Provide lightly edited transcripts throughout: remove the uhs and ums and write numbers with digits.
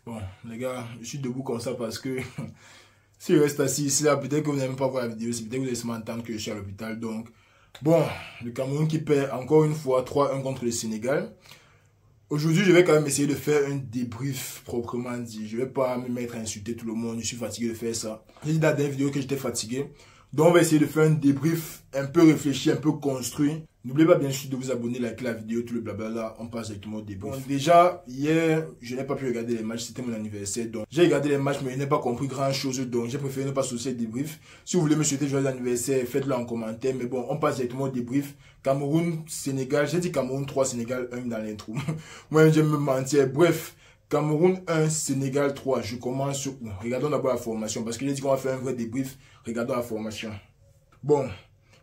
Bon, les gars, je suis debout comme ça parce que si je reste assis ici, là, peut-être que vous n'aimez pas voir la vidéo, c'est peut-être que vous allez seulement entendre que je suis à l'hôpital. Donc, bon, le Cameroun qui perd encore une fois 3-1 contre le Sénégal. Aujourd'hui, je vais quand même essayer de faire un débrief proprement dit. Je ne vais pas me mettre à insulter tout le monde, je suis fatigué de faire ça. J'ai dit dans la dernière vidéo que j'étais fatigué. Donc, on va essayer de faire un débrief un peu réfléchi, un peu construit. N'oubliez pas bien sûr de vous abonner, liker la vidéo, tout le blabla. On passe directement au débrief. Bon, déjà, hier, je n'ai pas pu regarder les matchs, c'était mon anniversaire. Donc, j'ai regardé les matchs, mais je n'ai pas compris grand chose. Donc, j'ai préféré ne pas associer le débrief. Si vous voulez me souhaiter joyeux anniversaire, faites-le en commentaire. Mais bon, on passe directement au débrief. Cameroun, Sénégal. J'ai dit Cameroun 3, Sénégal 1 dans l'intro. Moi, j'aime me mentir. Bref. Cameroun 1, Sénégal 3. Je commence sur où? Regardons d'abord la formation. Parce que j'ai dit qu'on va faire un vrai débrief. Regardons la formation. Bon,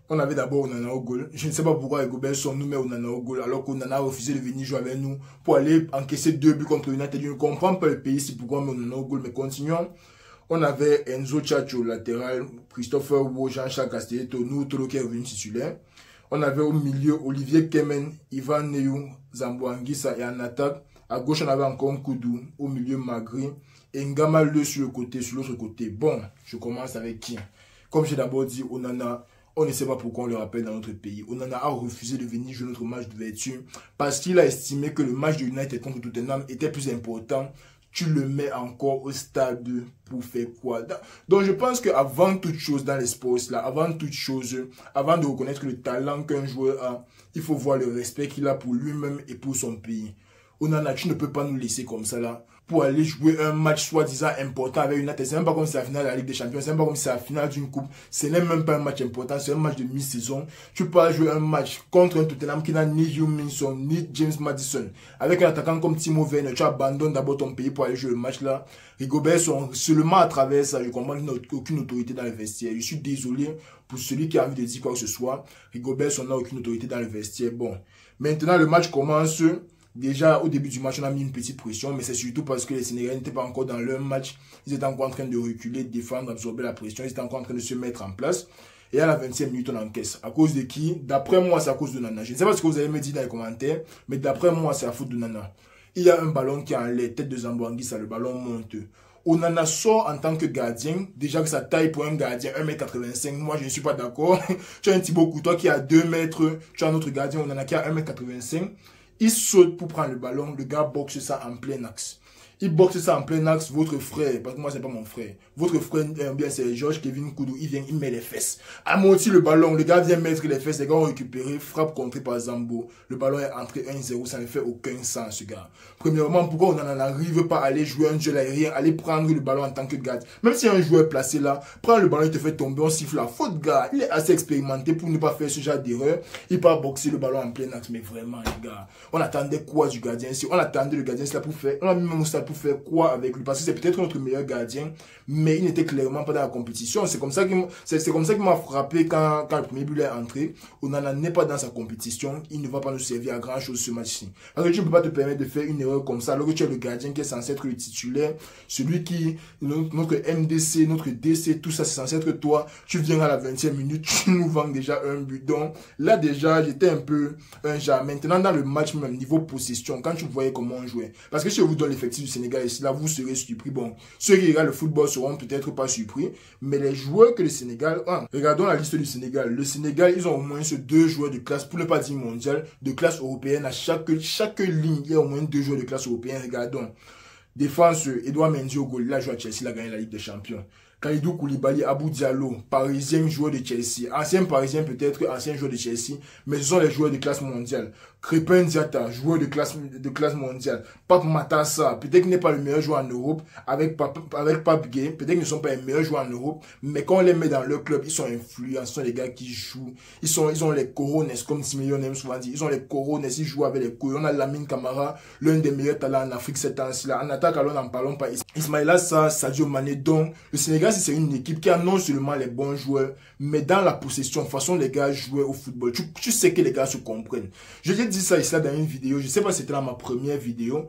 on avait d'abord Onana au goal. Je ne sais pas pourquoi Rigobert Song nous met Onana au goal alors qu'Onana a refusé de venir jouer avec nous pour aller encaisser 2 buts contre United. Je ne comprends pas le pays, c'est pourquoi on met Onana au goal. Mais continuons. On avait Enzo Tchatcho latéral, Christopher Wo, Jean-Charles Castelletto, nous, Tolo qui est revenu titulaire. On avait au milieu Olivier Kemen, Ivan Neyou, Zambo Anguissa et en attaque. À gauche, on avait encore Nkoudou, au milieu Magri et Ngama Le sur l'autre côté. Bon, je commence avec qui? Comme j'ai d'abord dit, Onana, on ne sait pas pourquoi on le rappelle dans notre pays. Onana a refusé de venir jouer notre match d'ouverture parce qu'il a estimé que le match de United contre Tottenham était plus important. Tu le mets encore au stade pour faire quoi? Donc je pense qu'avant toute chose dans les sports, là, avant toute chose, avant de reconnaître le talent qu'un joueur a, il faut voir le respect qu'il a pour lui-même et pour son pays. Onana, tu ne peux pas nous laisser comme ça là pour aller jouer un match soi-disant important avec United. C'est même pas comme si c'est la finale de la Ligue des Champions, c'est même pas comme si c'est la finale d'une coupe. Ce n'est même pas un match important, c'est un match de mi-saison. Tu peux pas jouer un match contre un Tottenham qui n'a ni Heung Min Son, ni James Maddison. Avec un attaquant comme Timo Werner, tu abandonnes d'abord ton pays pour aller jouer le match là. Rigobert Song, seulement à travers ça, je comprends qu'il n'a aucune autorité dans le vestiaire. Je suis désolé pour celui qui a envie de dire quoi que ce soit. Rigobert Song n'a aucune autorité dans le vestiaire. Bon, maintenant le match commence. Déjà, au début du match, on a mis une petite pression, mais c'est surtout parce que les Sénégalais n'étaient pas encore dans leur match. Ils étaient encore en train de reculer, défendre, absorber la pression. Ils étaient encore en train de se mettre en place. Et à la 20e minute, on encaisse. À cause de qui? D'après moi, c'est à cause de Nana. Je ne sais pas ce que vous allez me dire dans les commentaires, mais d'après moi, c'est à faute de Nana. Il y a un ballon qui est en l'air, tête de Zambo Anguissa, le ballon monte. Onana sort en tant que gardien. Déjà que sa taille pour un gardien, 1m85, moi je ne suis pas d'accord. Tu as un Thibaut Courtois qui a 2 mètres. Tu as un autre gardien, Onana qui a 1m85. Il saute pour prendre le ballon, le gars boxe ça en plein axe. Il boxe ça en plein axe, votre frère, parce que moi c'est pas mon frère, votre frère, bien c'est Georges Kevin Koudou, il vient, il met les fesses. Amortit le ballon, le gars vient mettre les fesses, les gars ont récupéré, frappe contrée par Zambo. Le ballon est entré 1-0, ça ne fait aucun sens ce gars. Premièrement, pourquoi on n'en arrive pas à aller jouer un jeu aérien, aller prendre le ballon en tant que gardien. Même si un joueur placé là, prend le ballon, il te fait tomber, on siffle la faute, gars. Il est assez expérimenté pour ne pas faire ce genre d'erreur. Il part boxer le ballon en plein axe, mais vraiment les gars, on attendait quoi du gardien ici? On attendait le gardien là pour faire, on a mis même ça pour faire quoi avec lui, parce que c'est peut-être notre meilleur gardien, mais il n'était clairement pas dans la compétition. C'est comme ça qu'il m'a frappé quand le premier but est entré. Onana n'est pas dans sa compétition, il ne va pas nous servir à grand chose ce match-ci. Parce que tu ne peux pas te permettre de faire une erreur comme ça, alors que tu es le gardien qui est censé être le titulaire, celui qui, notre MDC, notre DC, tout ça c'est censé être toi. Tu viens à la 20e minute, tu nous vends déjà un but. Donc là déjà, j'étais un peu un genre. Maintenant dans le match, même niveau possession, quand tu voyais comment on jouait, parce que si je vous donne l'effectif du Sénégal ici, là vous serez surpris. Bon, ceux qui regardent le football seront peut-être pas surpris, mais les joueurs que le Sénégal a, regardons la liste du Sénégal. Le Sénégal, ils ont au moins 2 joueurs de classe, pour ne pas dire mondial, de classe européenne. À chaque ligne, il y a au moins 2 joueurs de classe européenne. Regardons. Défense, Edouard Mendy au goal, il a joué à Chelsea, il a gagné la Ligue des Champions. Kalidou Koulibaly, Abou Diallo, parisien joueur de Chelsea, ancien parisien peut-être, ancien joueur de Chelsea, mais ce sont les joueurs de classe mondiale. Crépin Diatta, joueur de classe mondiale. Pape Matassa, peut-être qu'il n'est pas le meilleur joueur en Europe, avec Pape Gueye, peut-être qu'ils ne sont pas les meilleurs joueurs en Europe, mais quand on les met dans leur club, ils sont influents, ce sont les gars qui jouent, ils ont les corones, comme Simeone aime souvent dire, ils ont les corones, ils jouent avec les couilles. On a Lamine Camara, l'un des meilleurs talents en Afrique cette année-là. En attaque, alors n'en parlons pas. Ismaïla Sarr, Sadio Mané, donc le Sénégal Sénégal, c'est une équipe qui a non seulement les bons joueurs, mais dans la possession, façon les gars jouer au football. Tu sais que les gars se comprennent. Je t'ai dit ça ici dans une vidéo, je sais pas si c'était dans ma première vidéo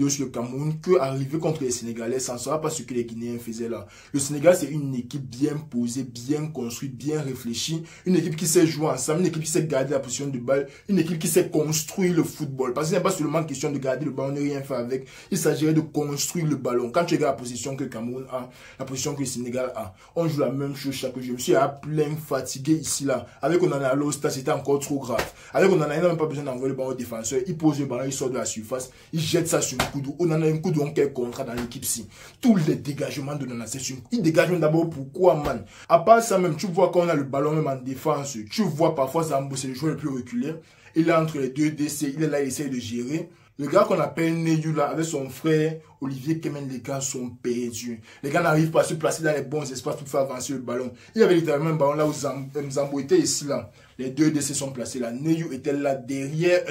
sur le Cameroun, que arriver contre les Sénégalais, ça ne sera pas ce que les Guinéens faisaient là. Le Sénégal, c'est une équipe bien posée, bien construite, bien réfléchie, une équipe qui sait jouer ensemble, une équipe qui sait garder la position de balle, une équipe qui sait construire le football. Parce que ce n'est pas seulement question de garder le ballon, ne rien faire avec. Il s'agirait de construire le ballon. Quand tu regardes la position que le Cameroun a, la position que le Sénégal a, on joue la même chose chaque jour. Je me suis à plein fatigué ici là. Avec on en a l'eau, c'était encore trop grave. Avec on en a, il n'a même pas besoin d'envoyer le ballon au défenseur. Il pose le ballon, il sort de la surface, il jette ça sur le coude. On en a un coude, on quel contrat dans l'équipe-ci. Tous les dégagements de Nana, c'est sur. Il dégage d'abord pourquoi, man. À part ça même, tu vois quand on a le ballon même en défense, tu vois parfois Zambo, c'est le joueur le plus reculé. Il est entre les deux DC, il est là, il essaye de gérer. Le gars qu'on appelle Neyou là, avec son frère Olivier Kemen, les gars sont perdus. Les gars n'arrivent pas à se placer dans les bons espaces pour faire avancer le ballon. Il y avait littéralement un ballon là où Zambo était ici là. Les deux DC sont placés là. Neyou était là derrière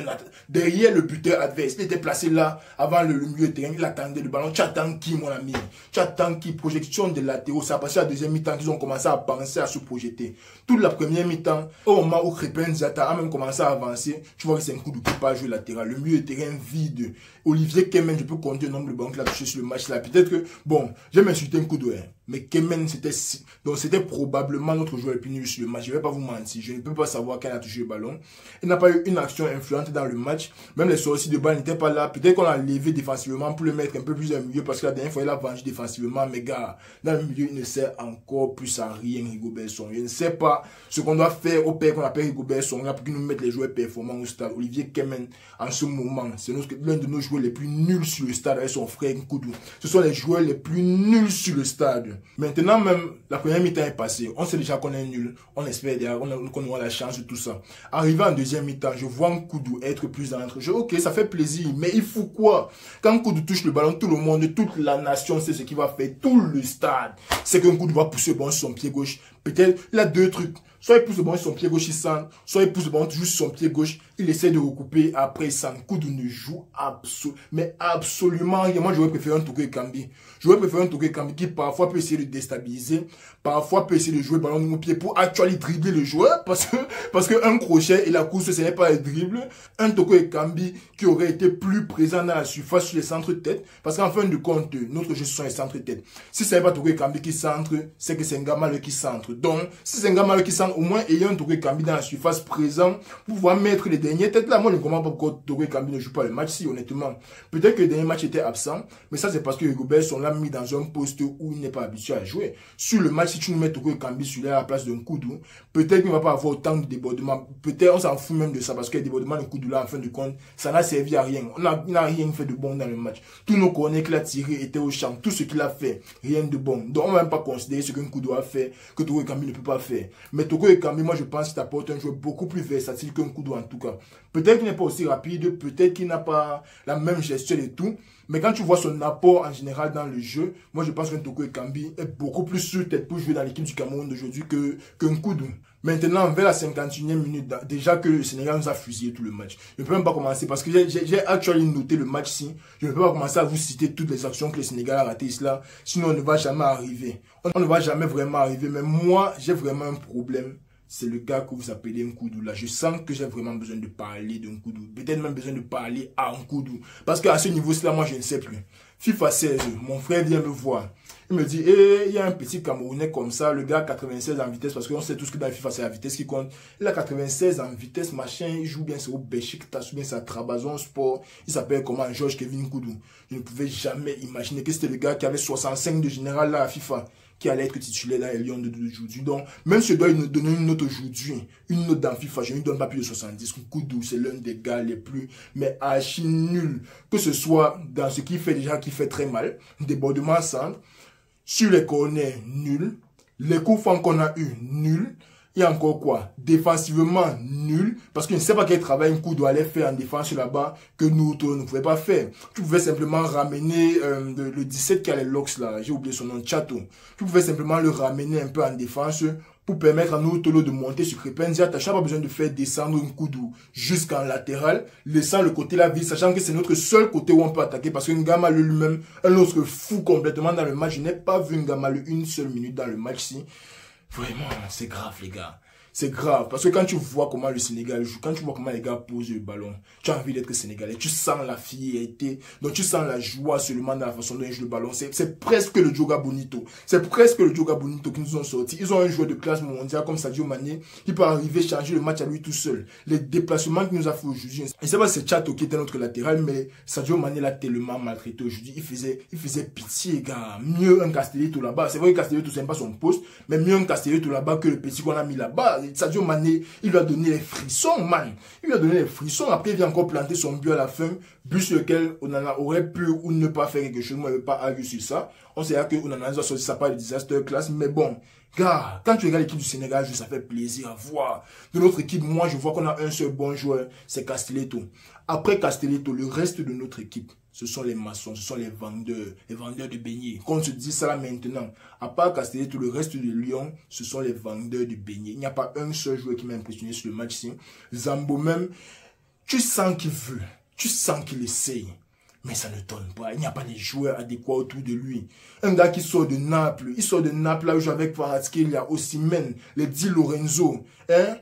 le buteur adverse. Il était placé là avant le milieu de terrain. Il attendait le ballon. Tu attends qui, mon ami? Tu attends qui? Projection de latéraux. Ça a passé à la deuxième mi-temps qu'ils ont commencé à penser à se projeter. Toute la première mi-temps, au moment où Crépin Zata a même commencé à avancer, tu vois que c'est un coup de pied pas jouer latéral. Le milieu de terrain vide. Olivier Kemen, je peux compter le nombre de ballons qu'il a touché sur le match là. Peut-être que, bon, j'ai m'insulté un coup de haine. Mais Kemen, c'était probablement notre joueur le plus nul sur le match. Je ne vais pas vous mentir. Je ne peux pas savoir quand il a touché le ballon. Il n'a pas eu une action influente dans le match. Même les sorties de balle n'étaient pas là. Peut-être qu'on a levé défensivement pour le mettre un peu plus au milieu parce que la dernière fois, il a vendu défensivement. Mais gars, dans le milieu, il ne sert encore plus à rien, Rigobert Song. Je ne sais pas ce qu'on doit faire au père qu'on appelle Rigobert Song là pour qu'il nous mette les joueurs performants au stade. Olivier Kemen, en ce moment, c'est l'un de nos joueurs les plus nuls sur le stade avec son frère Nkoudou. Ce sont les joueurs les plus nuls sur le stade. Maintenant même, la première mi-temps est passée. On sait déjà qu'on est nul. On espère qu'on aura la chance de tout ça. Arrivé en deuxième mi-temps, je vois Nkoudou être plus dans l'entre-jeu. Ok, ça fait plaisir. Mais il faut quoi? Quand Nkoudou touche le ballon, tout le monde, toute la nation sait ce qu'il va faire. Tout le stade. C'est que Nkoudou va pousser le ballon sur son pied gauche. Peut-être, il a deux trucs. Soit il pousse le ballon sur son pied gauche, il centre. Soit il pousse le ballon juste sur son pied gauche. Il essaie de recouper. Après, il centre. Nkoudou ne joue absolument rien. Moi, j'aurais préféré un Togo Kambi. J'aurais préféré un Togo Kambi qui parfois peut essayer de déstabiliser. Parfois peut essayer de jouer le ballon au pied pour actuellement dribbler le joueur. Parce que un crochet et la course, ce n'est pas le dribble. Un Togo Kambi qui aurait été plus présent dans la surface sur les centres-têtes. Parce qu'en fin de compte, notre jeu, ce sont les centres-têtes. Si ce n'est pas Togo Kambi qui centre, c'est que c'est un Gamal qui centre. Donc, si c'est un Gamal qui centre, au moins ayant un Togo Kambi dans la surface présent pour pouvoir mettre les dernières têtes là. Moi, je ne comprends pas pourquoi Togo Kambi ne joue pas le match si, honnêtement. Peut-être que le dernier match était absent, mais ça, c'est parce que les Rigobert sont là mis dans un poste où il n'est pas habitué à jouer. Sur le match, si tu nous mets Togo Kambi sur la place d'un Nkoudou, peut-être qu'il ne va pas avoir autant de débordements. Peut-être on s'en fout même de ça parce que les débordements de Nkoudou là, en fin de compte, ça n'a servi à rien. Il n'a rien fait de bon dans le match. Tous nos corners qu'il a tirés étaient au champ. Tout ce qu'il a fait, rien de bon. Donc, on ne va même pas considérer ce que Nkoudou a fait, que Togo Kambi ne peut pas faire. Mais Togo Kambi, moi, je pense qu'il apporte un joueur beaucoup plus versatile que Nkoudou en tout cas. Peut-être qu'il n'est pas aussi rapide, peut-être qu'il n'a pas la même gestion et tout. Mais quand tu vois son apport en général dans le jeu, moi je pense que Togo Kambi est beaucoup plus sur tête pour jouer dans l'équipe du Cameroun d'aujourd'hui que Nkoudou. Maintenant, vers la 51e minute, déjà que le Sénégal nous a fusillé tout le match. Je ne peux même pas commencer parce que j'ai actuellement noté le match-ci. Je ne peux pas commencer à vous citer toutes les actions que le Sénégal a ratées là. Sinon, on ne va jamais arriver. On ne va jamais vraiment arriver. Mais moi, j'ai vraiment un problème. C'est le gars que vous appelez Nkoudou là. Je sens que j'ai vraiment besoin de parler de Nkoudou. Peut-être même besoin de parler à Nkoudou. Parce qu'à ce niveau-là, moi, je ne sais plus. FIFA 16, mon frère vient me voir. Il me dit, il y a un petit Camerounais comme ça, le gars 96 en vitesse, parce qu'on sait tous que dans FIFA, c'est la vitesse qui compte. Il a 96 en vitesse, machin, il joue bien, c'est au Beşiktaş, bien, c'est à Trabzon Sport. Il s'appelle comment? Georges Kevin Nkoudou. Je ne pouvais jamais imaginer que c'était le gars qui avait 65 de général là à FIFA, qui allait être titulaire dans les Lions d'aujourd'hui. Donc, même si je dois nous donner une note aujourd'hui, une note dans FIFA, je ne lui donne pas plus de 70. Nkoudou, c'est l'un des gars les plus, mais archi nul. Que ce soit dans ce qu'il fait déjà, qui fait très mal, débordement centre, sur les corners, nul. Les coups francs qu'on a eu, nul. Il y a encore quoi? Défensivement, nul. Parce que je ne sais pas quel travail Nkoudou allait faire en défense là-bas que nous ne pouvions pas faire. Tu pouvais simplement ramener le 17 qui a les locks là. J'ai oublié son nom, Chato. Tu pouvais simplement le ramener un peu en défense pour permettre à nous Tolo de monter sur Crépin. Diatta n'a pas besoin de faire descendre un coup jusqu'en latéral, laissant le côté la vie, sachant que c'est notre seul côté où on peut attaquer, parce que Ngamalu lui-même, un autre fou complètement dans le match. Je n'ai pas vu Ngamalu une seule minute dans le match-ci. Vraiment, c'est grave, les gars. C'est grave, parce que quand tu vois comment le Sénégal joue, quand tu vois comment les gars posent le ballon, tu as envie d'être sénégalais, tu sens la fierté, donc tu sens la joie seulement dans la façon dont ils jouent le ballon. C'est presque le Joga Bonito. C'est presque le Joga Bonito qui nous ont sorti. Ils ont un joueur de classe mondiale comme Sadio Mané qui peut arriver changer le match à lui tout seul. Les déplacements qu'il nous a fait aujourd'hui, je ne sais pas si c'est Tchato qui était notre latéral, mais Sadio Mané l'a tellement maltraité aujourd'hui. Il faisait pitié, gars. Mieux un Castelletto là-bas. C'est vrai que Castelletto, c'est pas son poste, mais mieux un Castelletto là-bas que le petit qu'on a mis là-bas. Sadio Mané, il lui a donné les frissons, man. Il lui a donné les frissons. Après, il vient encore planter son but à la fin. But sur lequel Onana aurait pu ou ne pas faire quelque chose. Moi, je ne vais pas arguer sur ça. On sait que Onana a sorti sa part de disaster class. Mais bon, gars, quand tu regardes l'équipe du Sénégal, ça fait plaisir à voir. De notre équipe, moi, je vois qu'on a un seul bon joueur. C'est Castelletto. Après Castelletto, le reste de notre équipe, ce sont les maçons, ce sont les vendeurs de beignets. Qu'on se dit ça là maintenant. À part Castelletto, le reste de Lyon, ce sont les vendeurs de beignets. Il n'y a pas un seul joueur qui m'a impressionné sur le match-ci. Zambo même, tu sens qu'il veut, tu sens qu'il essaye. Mais ça ne donne pas. Il n'y a pas les joueurs adéquats autour de lui. Un gars qui sort de Naples, il sort de Naples là où je joue avec Kvaratskhelia, Osimhen, les Di Lorenzo. Hein?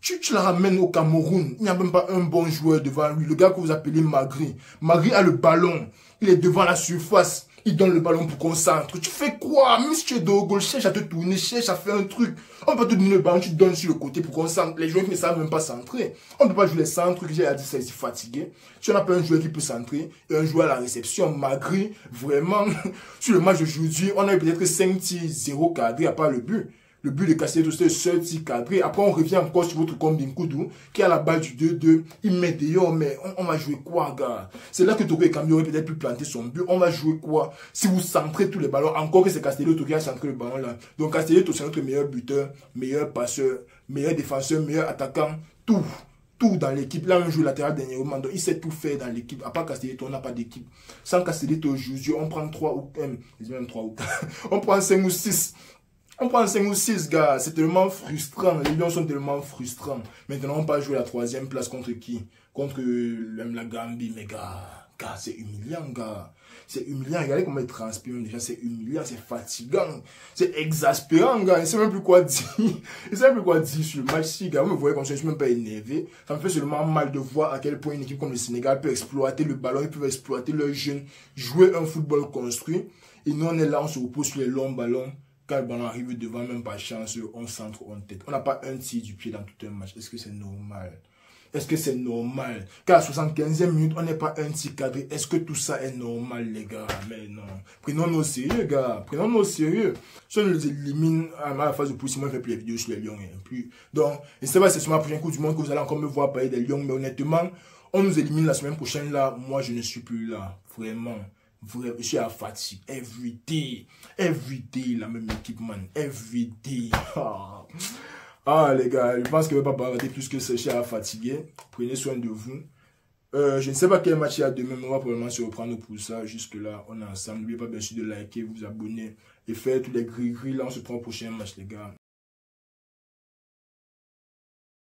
Tu la ramènes au Cameroun. Il n'y a même pas un bon joueur devant lui. Le gars que vous appelez Magri. Magri a le ballon. Il est devant la surface. Il donne le ballon pour qu'on centre. Tu fais quoi? Même si tu es de gauche, cherche à te tourner, cherche à faire un truc. On peut te donner le ballon, tu donnes sur le côté pour qu'on centre. Les joueurs qui ne savent même pas centrer. On ne peut pas jouer les centres. J'ai dit ça, c'est fatigué. Tu n'as pas un joueur qui peut centrer et un joueur à la réception. Magri, vraiment, sur le match d'aujourd'hui, on a eu peut-être 5 tirs 0 cadrés à part le but. Le but de Castelletto, c'était le seul tir cadré. Après, on revient encore sur votre Combin Koudou, qui a la balle du 2-2. Il met dehors, mais on va jouer quoi, gars? C'est là que Togo et Cambi aurait peut-être pu planter son but. On va jouer quoi? Si vous centrez tous les ballons, encore que c'est Castelletto qui a centré le ballon là. Donc Castelletto, c'est notre meilleur buteur, meilleur passeur, meilleur défenseur, meilleur attaquant. Tout dans l'équipe. Là, on joue latéral dernièrement. Donc, il sait tout faire dans l'équipe. À part Castelletto, on n'a pas d'équipe. Sans Castelletto, aujourd'hui, on prend 3 ou 4. On prend 5 ou 6. On prend 5 ou 6, gars. C'est tellement frustrant. Les Lions sont tellement frustrants. Maintenant, on va jouer la 3e place contre qui? Contre la Gambie. Mais gars, c'est humiliant, gars. C'est humiliant. Regardez comment il transpire déjà. C'est humiliant, c'est fatigant. C'est exaspérant, gars. Il ne sait même plus quoi dire. Il ne sait même plus quoi dire sur le match-ci, gars. Vous me voyez comme ça, je ne suis même pas énervé. Ça me fait seulement mal de voir à quel point une équipe comme le Sénégal peut exploiter le ballon. Ils peuvent exploiter leurs jeunes, jouer un football construit. Et nous, on est là, on se repose sur les longs ballons. Quand le ballon arrive devant, même pas chance, on centre, on tête. On n'a pas un tir du pied dans tout un match. Est-ce que c'est normal? Est-ce que c'est normal? Car à 75e minute, on n'est pas un tir cadré. Est-ce que tout ça est normal, les gars? Mais non. Prenons-nous au sérieux, gars. Prenons-nous au sérieux. Si on les élimine à la phase de poussée, moi, je fais plus les vidéos sur les Lions. Donc, et c'est pas c'est sur ma prochaine Coupe du Monde que vous allez encore me voir parler des Lions. Mais honnêtement, on nous élimine la semaine prochaine, là. Moi, je ne suis plus là. Vraiment. Je suis à fatigue. Every day, la même équipe, man. Every day. Ah, les gars, je pense que je ne vais pas arrêter plus que ça. Je suis à fatiguer. Prenez soin de vous. Je ne sais pas quel match il y a demain, mais on va probablement se reprendre pour ça. Jusque-là, on est ensemble. N'oubliez pas bien sûr de liker, vous abonner et faire tous les gris-gris. Là, on se prend au prochain match, les gars.